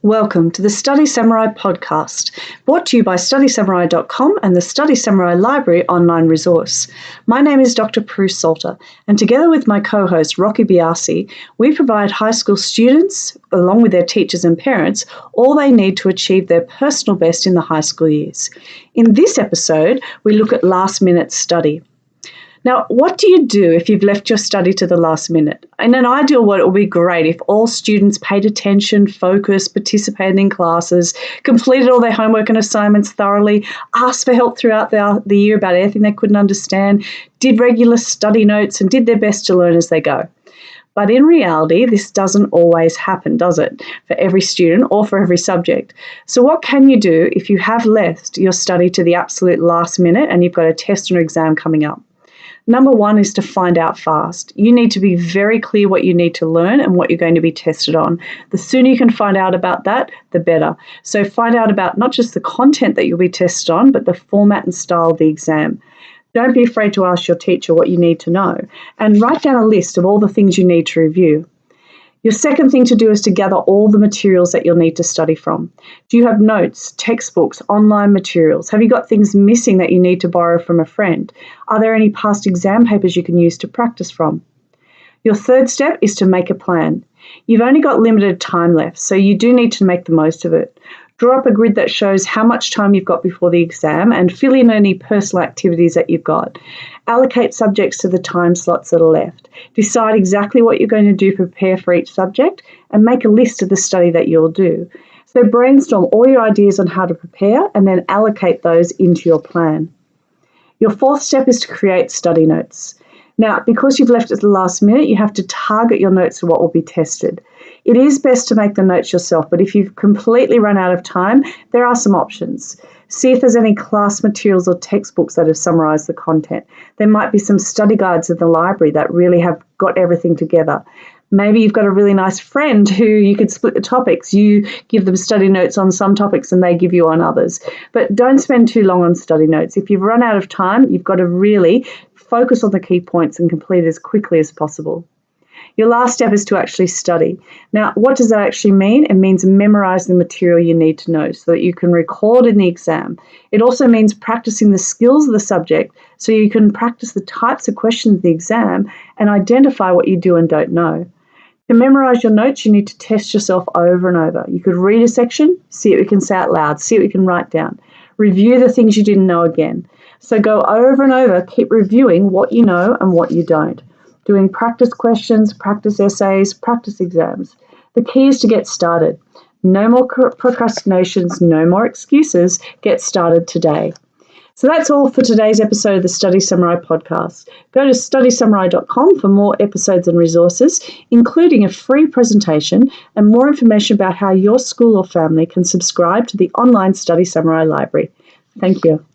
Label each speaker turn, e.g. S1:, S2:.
S1: Welcome to the Study Samurai podcast, brought to you by StudySamurai.com and the Study Samurai Library online resource. My name is Dr. Prue Salter, and together with my co-host Rocky Biasi, we provide high school students, along with their teachers and parents, all they need to achieve their personal best in the high school years. In this episode, we look at last-minute study. Now, what do you do if you've left your study to the last minute? In an ideal world, it would be great if all students paid attention, focused, participated in classes, completed all their homework and assignments thoroughly, asked for help throughout the year about anything they couldn't understand, did regular study notes, and did their best to learn as they go. But in reality, this doesn't always happen, does it, for every student or for every subject? So what can you do if you have left your study to the absolute last minute and you've got a test or exam coming up? Number one is to find out fast. You need to be very clear what you need to learn and what you're going to be tested on. The sooner you can find out about that, the better. So find out about not just the content that you'll be tested on, but the format and style of the exam. Don't be afraid to ask your teacher what you need to know, and write down a list of all the things you need to review. Your second thing to do is to gather all the materials that you'll need to study from. Do you have notes, textbooks, online materials? Have you got things missing that you need to borrow from a friend? Are there any past exam papers you can use to practice from? Your third step is to make a plan. You've only got limited time left, so you do need to make the most of it. Draw up a grid that shows how much time you've got before the exam and fill in any personal activities that you've got. Allocate subjects to the time slots that are left. Decide exactly what you're going to do to prepare for each subject and make a list of the study that you'll do. So brainstorm all your ideas on how to prepare and then allocate those into your plan. Your fourth step is to create study notes. Now, because you've left at the last minute, you have to target your notes to what will be tested. It is best to make the notes yourself, but if you've completely run out of time, there are some options. See if there's any class materials or textbooks that have summarised the content. There might be some study guides in the library that really have got everything together. Maybe you've got a really nice friend who you could split the topics. You give them study notes on some topics and they give you on others. But don't spend too long on study notes. If you've run out of time, you've got to really focus on the key points and complete it as quickly as possible. Your last step is to actually study. Now, what does that actually mean? It means memorising the material you need to know so that you can record in the exam. It also means practicing the skills of the subject so you can practice the types of questions in the exam and identify what you do and don't know. To memorise your notes, you need to test yourself over and over. You could read a section, see what you can say out loud, see what you can write down. Review the things you didn't know again. So go over and over, keep reviewing what you know and what you don't. Doing practice questions, practice essays, practice exams. The key is to get started. No more procrastinations, no more excuses. Get started today. So that's all for today's episode of the Study Samurai podcast. Go to StudySamurai.com for more episodes and resources, including a free presentation and more information about how your school or family can subscribe to the online Study Samurai library. Thank you.